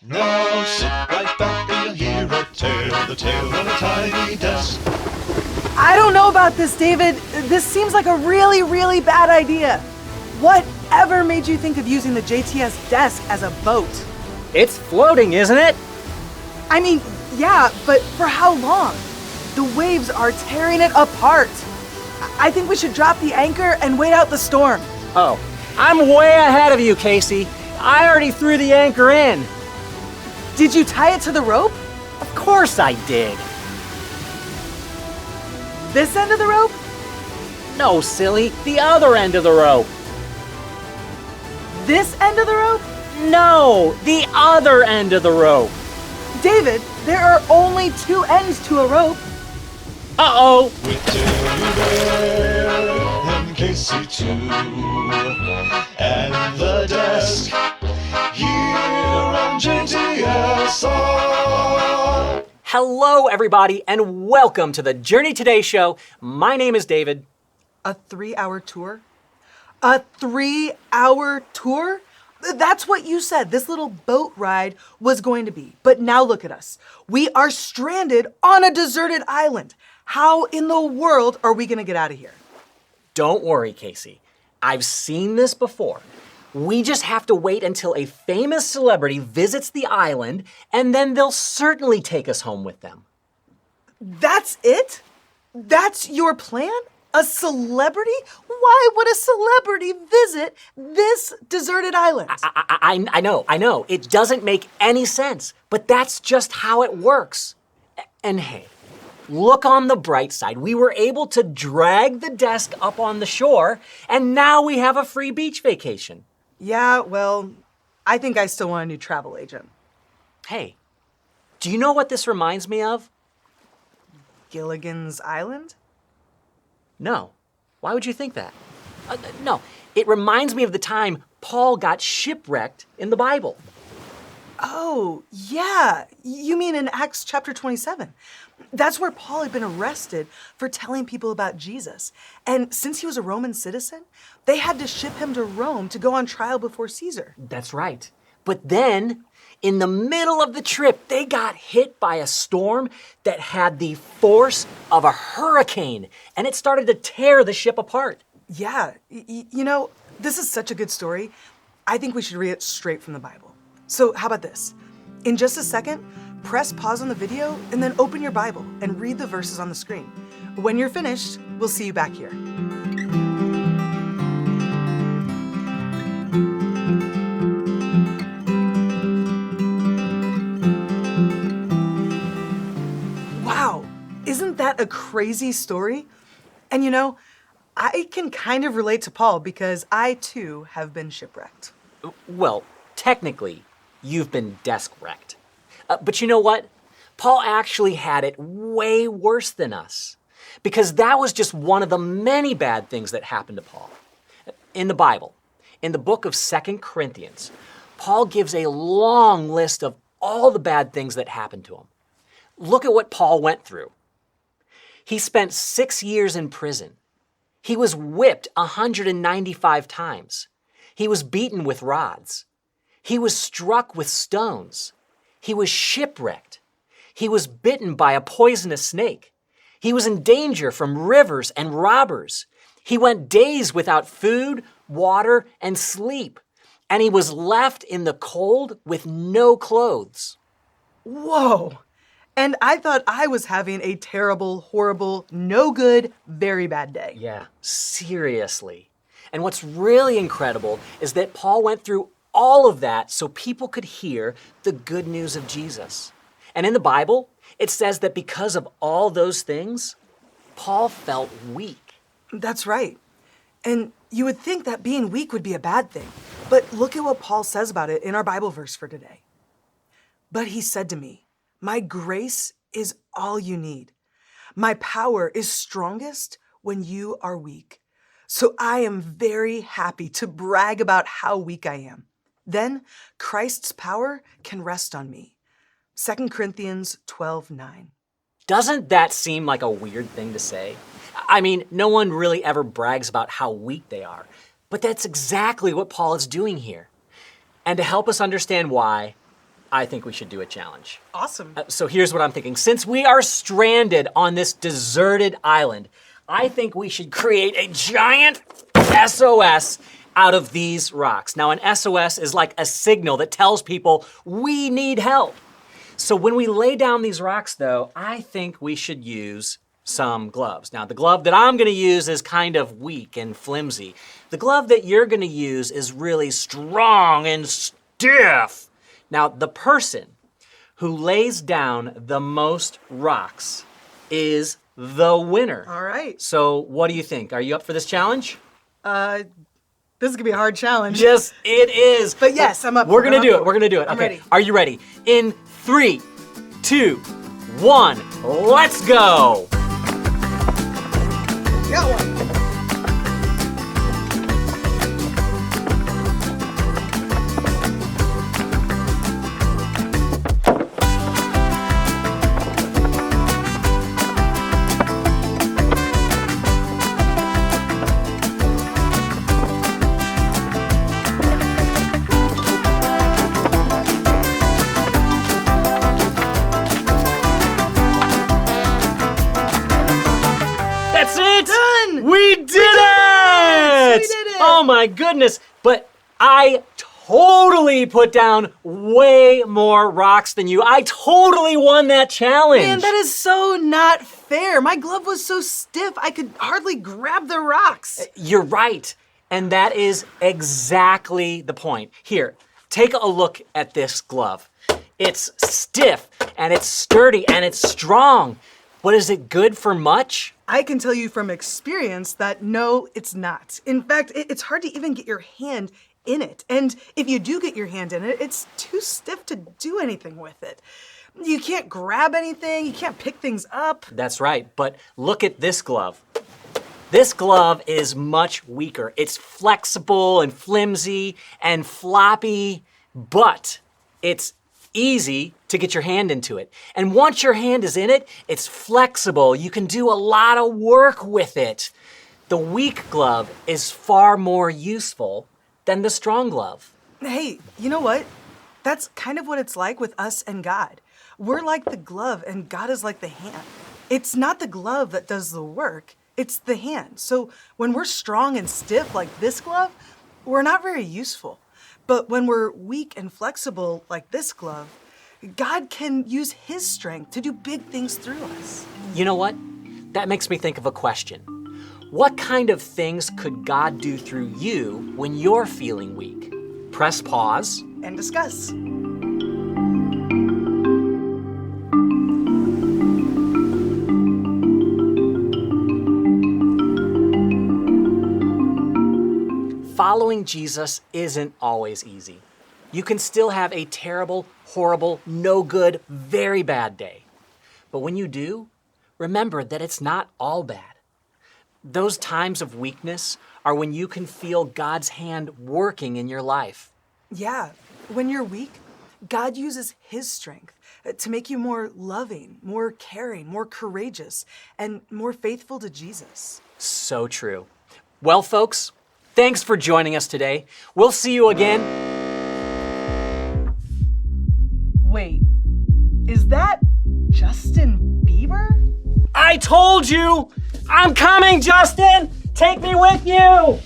Now sit right back and you'll hear a tale, the tale of a tiny desk. I don't know about this, David. This seems like a really, really bad idea. Whatever made you think of using the JTS desk as a boat? It's floating, isn't it? I mean, yeah, but for how long? The waves are tearing it apart. I think we should drop the anchor and wait out the storm. Oh, I'm way ahead of you, Casey. I already threw the anchor in. Did you tie it to the rope? Of course I did. This end of the rope? No, silly, the other end of the rope. This end of the rope? No, the other end of the rope. David, there are only two ends to a rope. Uh-oh. With Teddy Bear and Casey too, and the desk here on JTSR. Hello, everybody, and welcome to the Journey Today show. My name is David. A 3-hour tour? A 3-hour tour? That's what you said this little boat ride was going to be. But now look at us. We are stranded on a deserted island. How in the world are we gonna get out of here? Don't worry, Casey. I've seen this before. We just have to wait until a famous celebrity visits the island, and then they'll certainly take us home with them. That's it? That's your plan? A celebrity? Why would a celebrity visit this deserted island? I know. It doesn't make any sense, but that's just how it works. And hey, look on the bright side. We were able to drag the desk up on the shore, and now we have a free beach vacation. Yeah, well, I think I still want a new travel agent. Hey, do you know what this reminds me of? Gilligan's Island? No. Why would you think that? No, it reminds me of the time Paul got shipwrecked in the Bible. Oh, yeah. You mean in Acts chapter 27. That's where Paul had been arrested for telling people about Jesus. And since he was a Roman citizen, they had to ship him to Rome to go on trial before Caesar. That's right. But then, in the middle of the trip, they got hit by a storm that had the force of a hurricane, and it started to tear the ship apart. Yeah, you know, this is such a good story. I think we should read it straight from the Bible. So how about this? In just a second, press pause on the video and then open your Bible and read the verses on the screen. When you're finished, we'll see you back here. Wow, isn't that a crazy story? And you know, I can kind of relate to Paul because I too have been shipwrecked. Well, technically, you've been desk wrecked. But you know what? Paul actually had it way worse than us, because that was just one of the many bad things that happened to Paul. In the Bible, in the book of 2 Corinthians, Paul gives a long list of all the bad things that happened to him. Look at what Paul went through. He spent 6 years in prison. He was whipped 195 times. He was beaten with rods. He was struck with stones. He was shipwrecked. He was bitten by a poisonous snake. He was in danger from rivers and robbers. He went days without food, water, and sleep. And he was left in the cold with no clothes. Whoa! And I thought I was having a terrible, horrible, no good, very bad day. Yeah, seriously. And what's really incredible is that Paul went through all of that so people could hear the good news of Jesus. And in the Bible, it says that because of all those things, Paul felt weak. That's right. And you would think that being weak would be a bad thing. But look at what Paul says about it in our Bible verse for today. But he said to me, "My grace is all you need. My power is strongest when you are weak. So I am very happy to brag about how weak I am. Then Christ's power can rest on me." 2 Corinthians 12:9. Doesn't that seem like a weird thing to say? I mean, no one really ever brags about how weak they are, but that's exactly what Paul is doing here. And to help us understand why, I think we should do a challenge. Awesome. So here's what I'm thinking. Since we are stranded on this deserted island, I think we should create a giant SOS out of these rocks. Now, an SOS is like a signal that tells people we need help. So when we lay down these rocks, though, I think we should use some gloves. Now, the glove that I'm gonna use is kind of weak and flimsy. The glove that you're gonna use is really strong and stiff. Now, the person who lays down the most rocks is the winner. All right. So what do you think? Are you up for this challenge? This is gonna be a hard challenge. Yes, it is. But yes, I'm up. We're gonna do it. We're gonna do it. I'm Okay. ready. Are you ready? In 3, 2, 1, let's go. Got one. That's it. Done. We did it. We did it. Oh my goodness. But I totally put down way more rocks than you. I totally won that challenge. Man, that is so not fair. My glove was so stiff, I could hardly grab the rocks. You're right. And that is exactly the point. Here, take a look at this glove. It's stiff and it's sturdy and it's strong. But is it good for much? I can tell you from experience that no, it's not. In fact, it's hard to even get your hand in it. And if you do get your hand in it, it's too stiff to do anything with it. You can't grab anything, you can't pick things up. That's right, but look at this glove. This glove is much weaker. It's flexible and flimsy and floppy, but it's easy to get your hand into it. And once your hand is in it, it's flexible. You can do a lot of work with it. The weak glove is far more useful than the strong glove. Hey, you know what? That's kind of what it's like with us and God. We're like the glove and God is like the hand. It's not the glove that does the work, it's the hand. So when we're strong and stiff like this glove, we're not very useful. But when we're weak and flexible like this glove, God can use his strength to do big things through us. You know what? That makes me think of a question. What kind of things could God do through you when you're feeling weak? Press pause. And discuss. Following Jesus isn't always easy. You can still have a terrible, horrible, no good, very bad day. But when you do, remember that it's not all bad. Those times of weakness are when you can feel God's hand working in your life. Yeah, when you're weak, God uses his strength to make you more loving, more caring, more courageous, and more faithful to Jesus. So true. Well, folks, thanks for joining us today. We'll see you again. Wait, is that Justin Bieber? I told you! I'm coming, Justin! Take me with you!